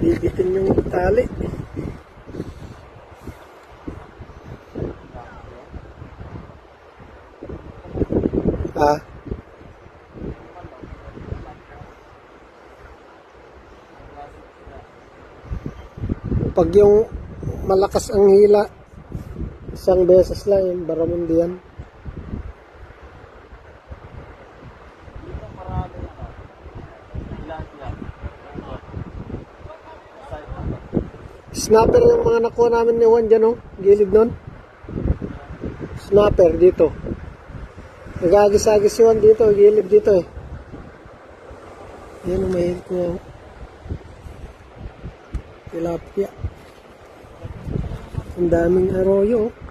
Bibitin yung tali. Ah. Pag yung malakas ang hila, isang beses lang yung baramundi yan. Snapper yung mga nakuha namin ni Juan dyan, oh. Gilid nun. Snapper dito. Nag-agis-agis si Juan dito. Gilid dito eh. Yan ang mahirap niya. Tilapia. Ang daming arroyo, oh.